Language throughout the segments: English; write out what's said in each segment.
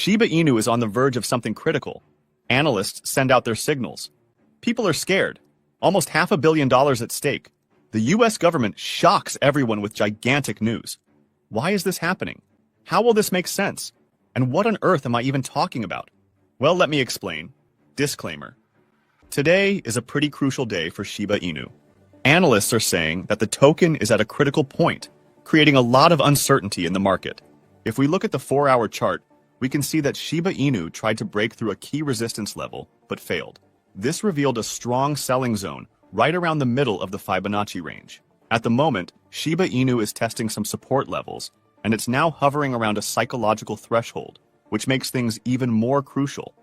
Shiba Inu is on the verge of something critical. Analysts send out their signals. People are scared. Almost $500 million at stake. The US government shocks everyone with gigantic news. Why is this happening? How will this make sense? And what on earth am I even talking about? Well, let me explain. Disclaimer. Today is a pretty crucial day for Shiba Inu. Analysts are saying that the token is at a critical point, creating a lot of uncertainty in the market. If we look at the 4-hour chart, we can see that Shiba Inu tried to break through a key resistance level, but failed. This revealed a strong selling zone right around the middle of the Fibonacci range. At the moment, Shiba Inu is testing some support levels, and it's now hovering around a psychological threshold, which makes things even more crucial.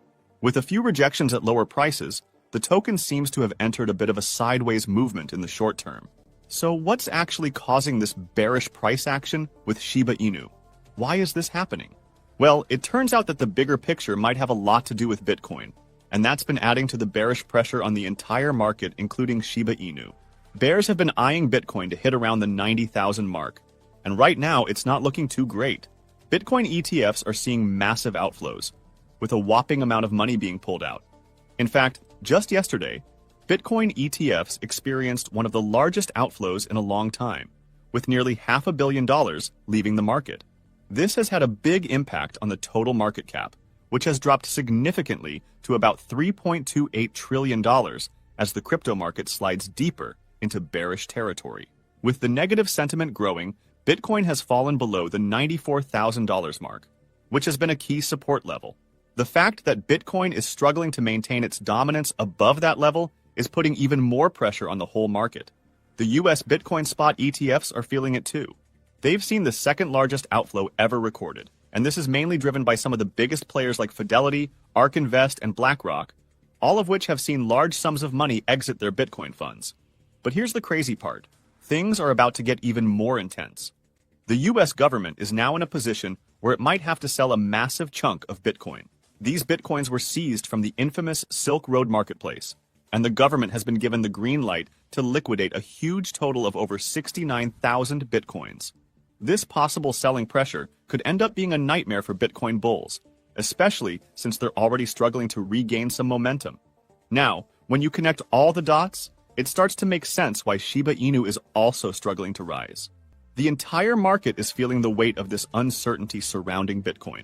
With a few rejections at lower prices, the token seems to have entered a bit of a sideways movement in the short term. So what's actually causing this bearish price action with Shiba Inu? Why is this happening? Well, it turns out that the bigger picture might have a lot to do with Bitcoin, and that's been adding to the bearish pressure on the entire market, including Shiba Inu. Bears have been eyeing Bitcoin to hit around the 90,000 mark, and right now it's not looking too great. Bitcoin ETFs are seeing massive outflows, with a whopping amount of money being pulled out. In fact, just yesterday, Bitcoin ETFs experienced one of the largest outflows in a long time, with nearly $500 million leaving the market. This has had a big impact on the total market cap, which has dropped significantly to about $3.28 trillion as the crypto market slides deeper into bearish territory. With the negative sentiment growing, Bitcoin has fallen below the $94,000 mark, which has been a key support level. The fact that Bitcoin is struggling to maintain its dominance above that level is putting even more pressure on the whole market. The US Bitcoin spot ETFs are feeling it too. They've seen the second largest outflow ever recorded, and this is mainly driven by some of the biggest players like Fidelity, ARK Invest, and BlackRock, all of which have seen large sums of money exit their Bitcoin funds. But here's the crazy part. Things are about to get even more intense. The US government is now in a position where it might have to sell a massive chunk of Bitcoin. These Bitcoins were seized from the infamous Silk Road marketplace, and the government has been given the green light to liquidate a huge total of over 69,000 Bitcoins. This possible selling pressure could end up being a nightmare for Bitcoin bulls, especially since they're already struggling to regain some momentum. Now, when you connect all the dots, it starts to make sense why Shiba Inu is also struggling to rise. The entire market is feeling the weight of this uncertainty surrounding Bitcoin.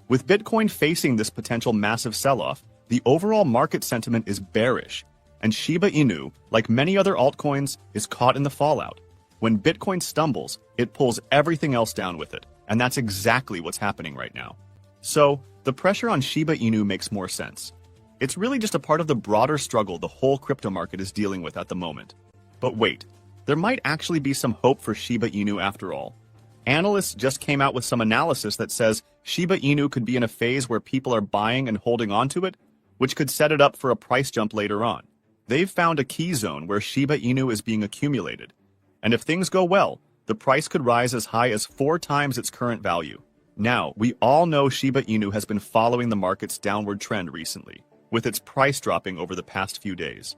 With Bitcoin facing this potential massive sell-off, the overall market sentiment is bearish, and Shiba Inu, like many other altcoins, is caught in the fallout. When Bitcoin stumbles, it pulls everything else down with it, and that's exactly what's happening right now. So, the pressure on Shiba Inu makes more sense. It's really just a part of the broader struggle the whole crypto market is dealing with at the moment. But wait, there might actually be some hope for Shiba Inu after all. Analysts just came out with some analysis that says Shiba Inu could be in a phase where people are buying and holding onto it, which could set it up for a price jump later on. They've found a key zone where Shiba Inu is being accumulated, and if things go well, the price could rise as high as 4 times its current value. Now, we all know Shiba Inu has been following the market's downward trend recently, with its price dropping over the past few days.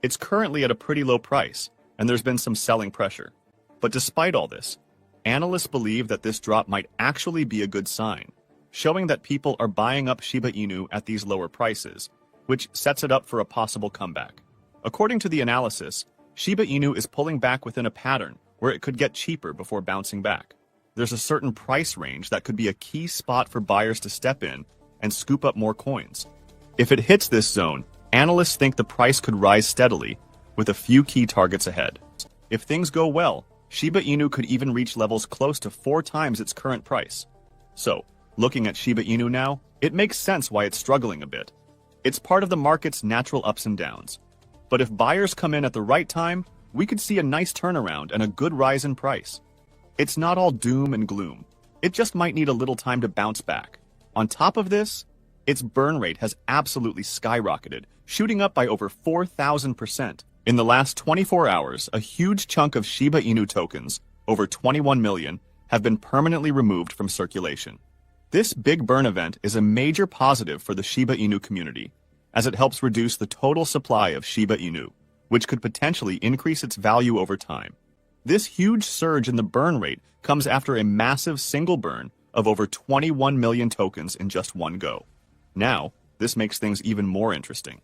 It's currently at a pretty low price, and there's been some selling pressure. But despite all this, analysts believe that this drop might actually be a good sign, showing that people are buying up Shiba Inu at these lower prices, which sets it up for a possible comeback. According to the analysis, Shiba Inu is pulling back within a pattern where it could get cheaper before bouncing back. There's a certain price range that could be a key spot for buyers to step in and scoop up more coins. If it hits this zone, analysts think the price could rise steadily, with a few key targets ahead. If things go well, Shiba Inu could even reach levels close to 4 times its current price. So, looking at Shiba Inu now, it makes sense why it's struggling a bit. It's part of the market's natural ups and downs. But if buyers come in at the right time, we could see a nice turnaround and a good rise in price. It's not all doom and gloom. It just might need a little time to bounce back. On top of this, its burn rate has absolutely skyrocketed, shooting up by over 4,000%. In the last 24 hours, a huge chunk of Shiba Inu tokens, over 21 million, have been permanently removed from circulation. This big burn event is a major positive for the Shiba Inu community, as it helps reduce the total supply of Shiba Inu, which could potentially increase its value over time. This huge surge in the burn rate comes after a massive single burn of over 21 million tokens in just one go. Now, this makes things even more interesting.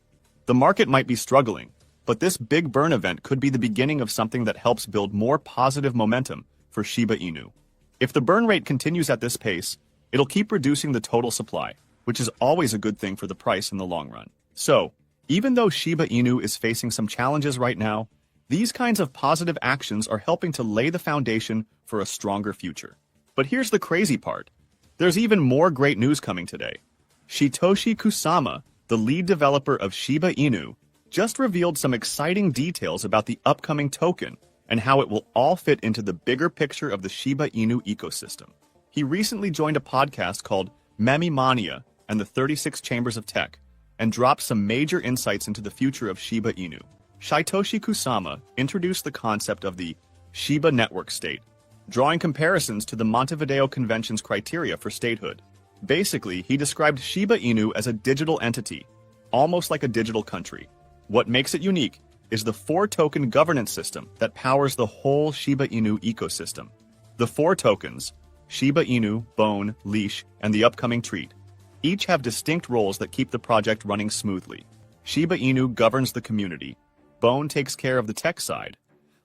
The market might be struggling, but this big burn event could be the beginning of something that helps build more positive momentum for Shiba Inu. If the burn rate continues at this pace, it'll keep reducing the total supply, which is always a good thing for the price in the long run. So, even though Shiba Inu is facing some challenges right now, these kinds of positive actions are helping to lay the foundation for a stronger future. But here's the crazy part. There's even more great news coming today. Shytoshi Kusama, the lead developer of Shiba Inu, just revealed some exciting details about the upcoming token and how it will all fit into the bigger picture of the Shiba Inu ecosystem. He recently joined a podcast called Meme Mania and the 36 Chambers of Tech and dropped some major insights into the future of Shiba Inu. Shytoshi Kusama introduced the concept of the Shiba network state, drawing comparisons to the Montevideo Convention's criteria for statehood. Basically, he described Shiba Inu as a digital entity, almost like a digital country. What makes it unique is the 4-token governance system that powers the whole Shiba Inu ecosystem. The 4 tokens, Shiba Inu, Bone, Leash, and the upcoming Treat, each have distinct roles that keep the project running smoothly. Shiba Inu governs the community, Bone takes care of the tech side,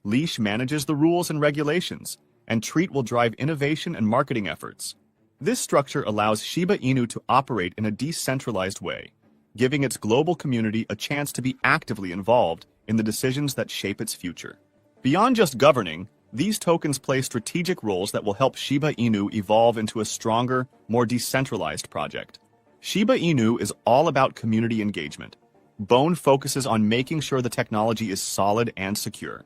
Leash manages the rules and regulations, and Treat will drive innovation and marketing efforts. This structure allows Shiba Inu to operate in a decentralized way, giving its global community a chance to be actively involved in the decisions that shape its future. Beyond just governing, these tokens play strategic roles that will help Shiba Inu evolve into a stronger, more decentralized project. Shiba Inu is all about community engagement. Bone focuses on making sure the technology is solid and secure.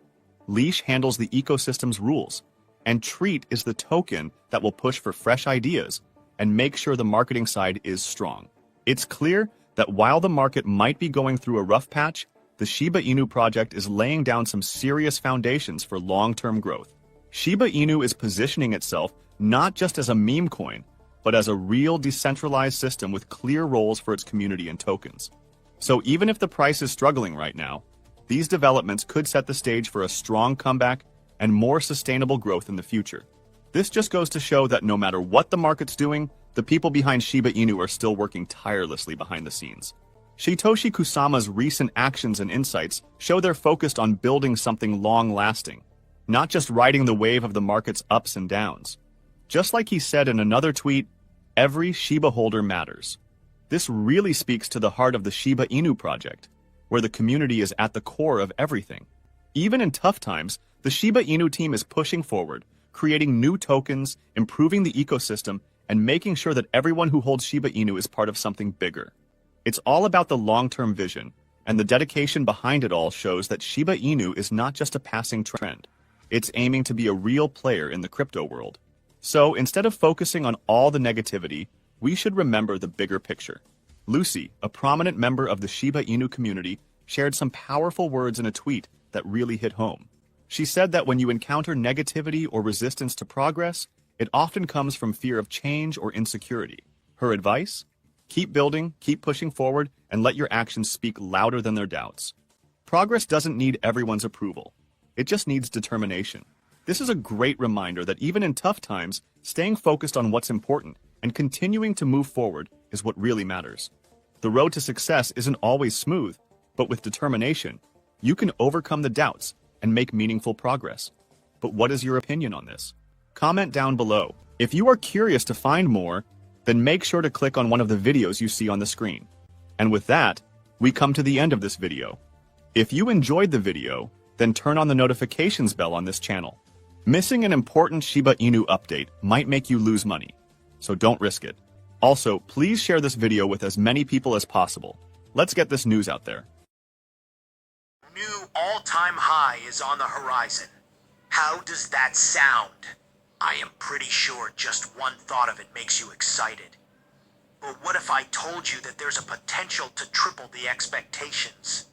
Leash handles the ecosystem's rules, and Treat is the token that will push for fresh ideas and make sure the marketing side is strong. It's clear that while the market might be going through a rough patch, the Shiba Inu project is laying down some serious foundations for long-term growth. Shiba Inu is positioning itself not just as a meme coin, but as a real decentralized system with clear roles for its community and tokens. So even if the price is struggling right now, these developments could set the stage for a strong comeback and more sustainable growth in the future. This just goes to show that no matter what the market's doing, the people behind Shiba Inu are still working tirelessly behind the scenes. Shytoshi Kusama's recent actions and insights show they're focused on building something long-lasting, not just riding the wave of the market's ups and downs. Just like he said in another tweet, every Shiba holder matters. This really speaks to the heart of the Shiba Inu project, where the community is at the core of everything. Even in tough times, the Shiba Inu team is pushing forward, creating new tokens, improving the ecosystem, and making sure that everyone who holds Shiba Inu is part of something bigger. It's all about the long-term vision, and the dedication behind it all shows that Shiba Inu is not just a passing trend. It's aiming to be a real player in the crypto world. So instead of focusing on all the negativity, we should remember the bigger picture. Lucy, a prominent member of the Shiba Inu community, shared some powerful words in a tweet that really hit home. She said that when you encounter negativity or resistance to progress, it often comes from fear of change or insecurity. Her advice? Keep building, keep pushing forward, and let your actions speak louder than their doubts. Progress doesn't need everyone's approval. It just needs determination. This is a great reminder that even in tough times, staying focused on what's important and continuing to move forward is what really matters. The road to success isn't always smooth, but with determination, you can overcome the doubts and make meaningful progress. But what is your opinion on this? Comment down below. If you are curious to find more, then make sure to click on one of the videos you see on the screen. And with that, we come to the end of this video. If you enjoyed the video, then turn on the notifications bell on this channel. Missing an important Shiba Inu update might make you lose money, so don't risk it. Also, please share this video with as many people as possible. Let's get this news out there. New all-time high is on the horizon. How does that sound? I am pretty sure just one thought of it makes you excited. But what if I told you that there's a potential to triple the expectations?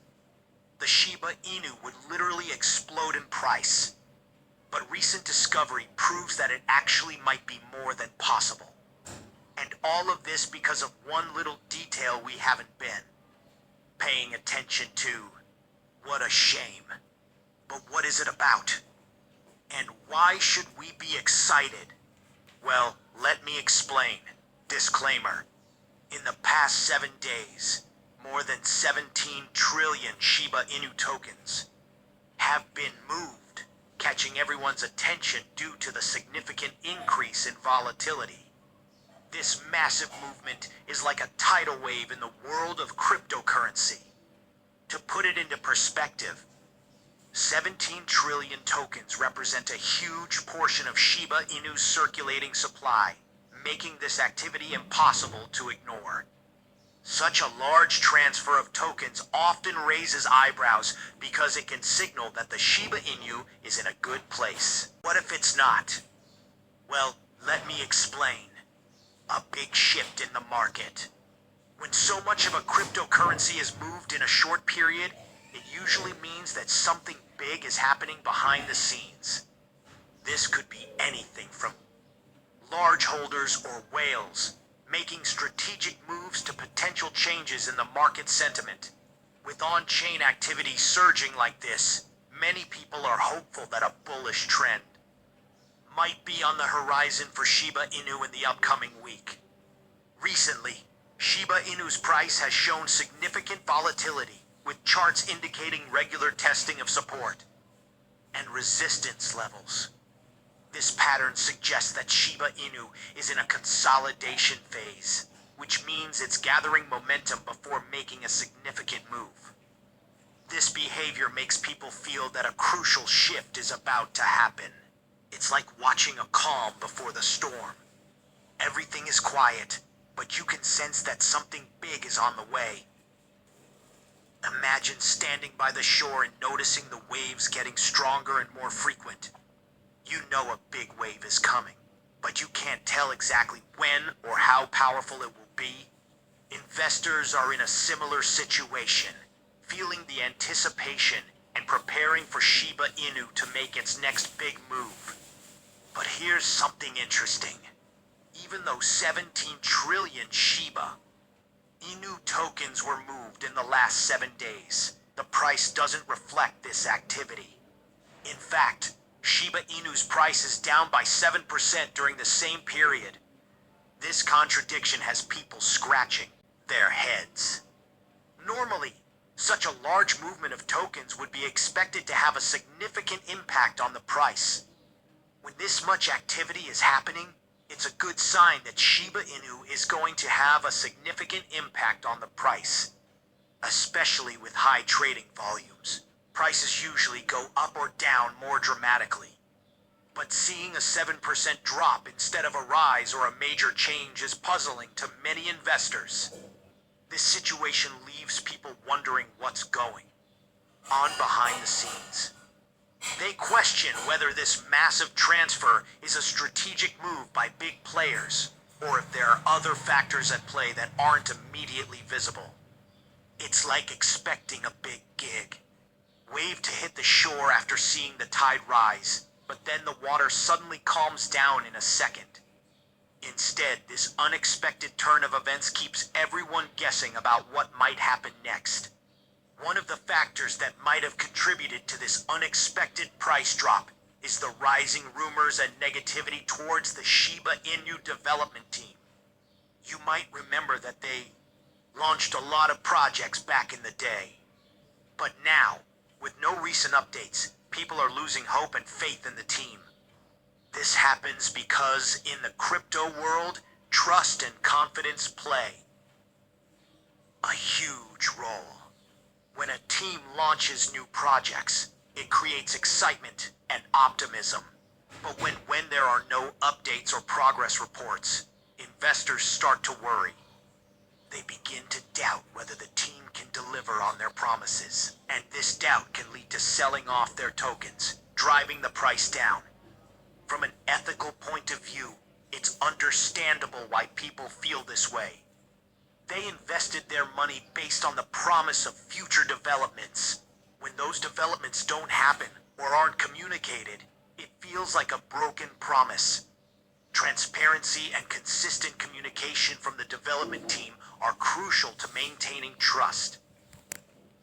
The Shiba Inu would literally explode in price. But recent discovery proves that it actually might be more than possible. And all of this because of one little detail we haven't been paying attention to. What a shame. But what is it about? And why should we be excited? Well, Let me explain. Disclaimer. In the past 7 days, more than 17 trillion Shiba Inu tokens have been moved, catching everyone's attention due to the significant increase in volatility. This massive movement is like a tidal wave in the world of cryptocurrency. To put it into perspective, 17 trillion tokens represent a huge portion of Shiba Inu's circulating supply, making this activity impossible to ignore. Such a large transfer of tokens often raises eyebrows because it can signal that the Shiba Inu is in a good place. What if it's not? Well, let me explain. A big shift in the market. When so much of a cryptocurrency is moved in a short period, it usually means that something big is happening behind the scenes. This could be anything from large holders or whales making strategic moves to potential changes in the market sentiment. With on-chain activity surging like this, many people are hopeful that a bullish trend might be on the horizon for Shiba Inu in the upcoming week. Recently, Shiba Inu's price has shown significant volatility, with charts indicating regular testing of support and resistance levels. This pattern suggests that Shiba Inu is in a consolidation phase, which means it's gathering momentum before making a significant move. This behavior makes people feel that a crucial shift is about to happen. It's like watching a calm before the storm. Everything is quiet, but you can sense that something big is on the way. Imagine standing by the shore and noticing the waves getting stronger and more frequent. You know a big wave is coming, but you can't tell exactly when or how powerful it will be. Investors are in a similar situation, feeling the anticipation and preparing for Shiba Inu to make its next big move. But here's something interesting. Even though 17 trillion Shiba Inu tokens were moved in the last 7 days, the price doesn't reflect this activity. In fact, Shiba Inu's price is down by 7% during the same period. This contradiction has people scratching their heads. Normally, such a large movement of tokens would be expected to have a significant impact on the price. When this much activity is happening, it's a good sign that Shiba Inu is going to have a significant impact on the price, especially with high trading volumes. Prices usually go up or down more dramatically. But seeing a 7% drop instead of a rise or a major change is puzzling to many investors. This situation leaves people wondering what's going on behind the scenes. They question whether this massive transfer is a strategic move by big players, or if there are other factors at play that aren't immediately visible. It's like expecting a big gig. Wave to hit the shore after seeing the tide rise, but then the water suddenly calms down in a second. Instead, this unexpected turn of events keeps everyone guessing about what might happen next. One of the factors that might have contributed to this unexpected price drop is the rising rumors and negativity towards the Shiba Inu development team. You might remember that they launched a lot of projects back in the day. But now, with no recent updates, people are losing hope and faith in the team. This happens because in the crypto world, trust and confidence play a huge role. When a team launches new projects, it creates excitement and optimism. But when there are no updates or progress reports, investors start to worry. They begin to doubt whether the team can deliver on their promises. And this doubt can lead to selling off their tokens, driving the price down. From an ethical point of view, it's understandable why people feel this way. They invested their money based on the promise of future developments. When those developments don't happen or aren't communicated, it feels like a broken promise. Transparency and consistent communication from the development team are crucial to maintaining trust.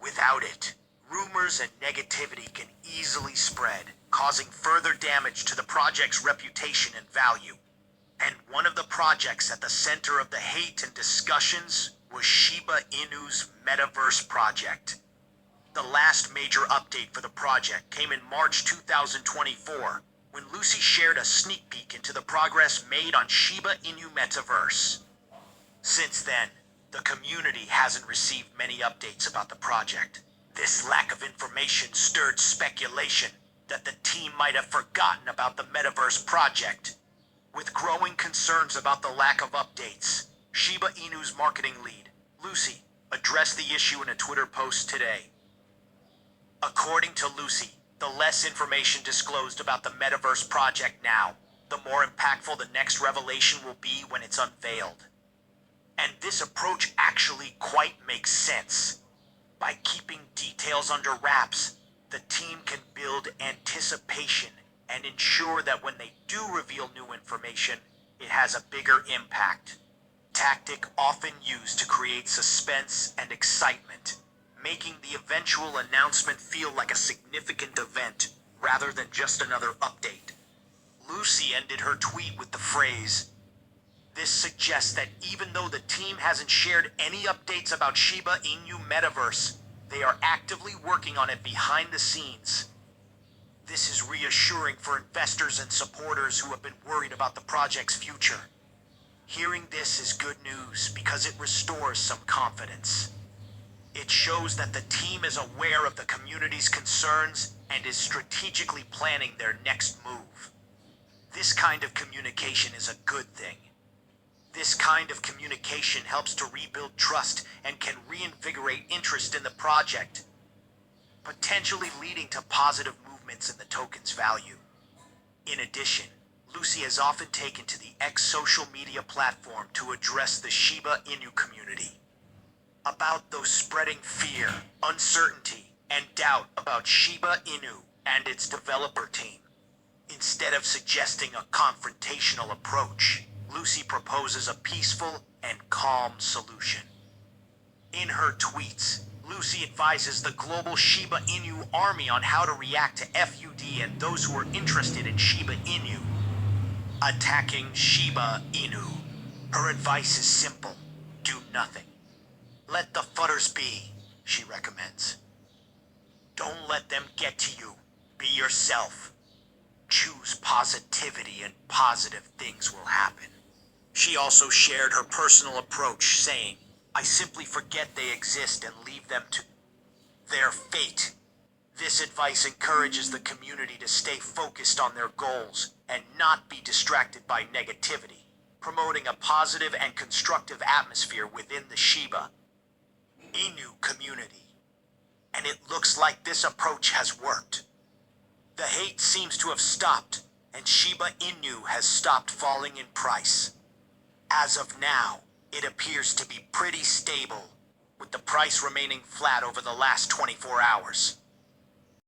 Without it, rumors and negativity can easily spread, causing further damage to the project's reputation and value. And one of the projects at the center of the hate and discussions was Shiba Inu's metaverse project. The last major update for the project came in March 2024, when Lucy shared a sneak peek into the progress made on Shiba Inu metaverse. Since then, the community hasn't received many updates about the project. This lack of information stirred speculation that the team might have forgotten about the metaverse project. With growing concerns about the lack of updates, Shiba Inu's marketing lead, Lucy, addressed the issue in a Twitter post today. According to Lucy, the less information disclosed about the metaverse project now, the more impactful the next revelation will be when it's unveiled. And this approach actually quite makes sense. By keeping details under wraps, the team can build anticipation and ensure that when they do reveal new information, it has a bigger impact. Tactic often used to create suspense and excitement, making the eventual announcement feel like a significant event rather than just another update. Lucy ended her tweet with the phrase, "This suggests that even though the team hasn't shared any updates about Shiba Inu Metaverse, they are actively working on it behind the scenes." This is reassuring for investors and supporters who have been worried about the project's future. Hearing this is good news because it restores some confidence. It shows that the team is aware of the community's concerns and is strategically planning their next move. This kind of communication is a good thing. This kind of communication helps to rebuild trust and can reinvigorate interest in the project, potentially leading to positive movements in the token's value. In addition, Lucy has often taken to the X social media platform to address the Shiba Inu community about those spreading fear, uncertainty, and doubt about Shiba Inu and its developer team. Instead of suggesting a confrontational approach, Lucy proposes a peaceful and calm solution. In her tweets, Lucy advises the global Shiba Inu army on how to react to FUD and those who are interested in Shiba Inu. Attacking Shiba Inu. Her advice is simple: do nothing. Let the fudders be, she recommends. Don't let them get to you. Be yourself. Choose positivity and positive things will happen. She also shared her personal approach, saying, "I simply forget they exist and leave them to their fate." This advice encourages the community to stay focused on their goals and not be distracted by negativity, promoting a positive and constructive atmosphere within the Shiba Inu community. And it looks like this approach has worked. The hate seems to have stopped, and Shiba Inu has stopped falling in price. As of now, it appears to be pretty stable, with the price remaining flat over the last 24 hours.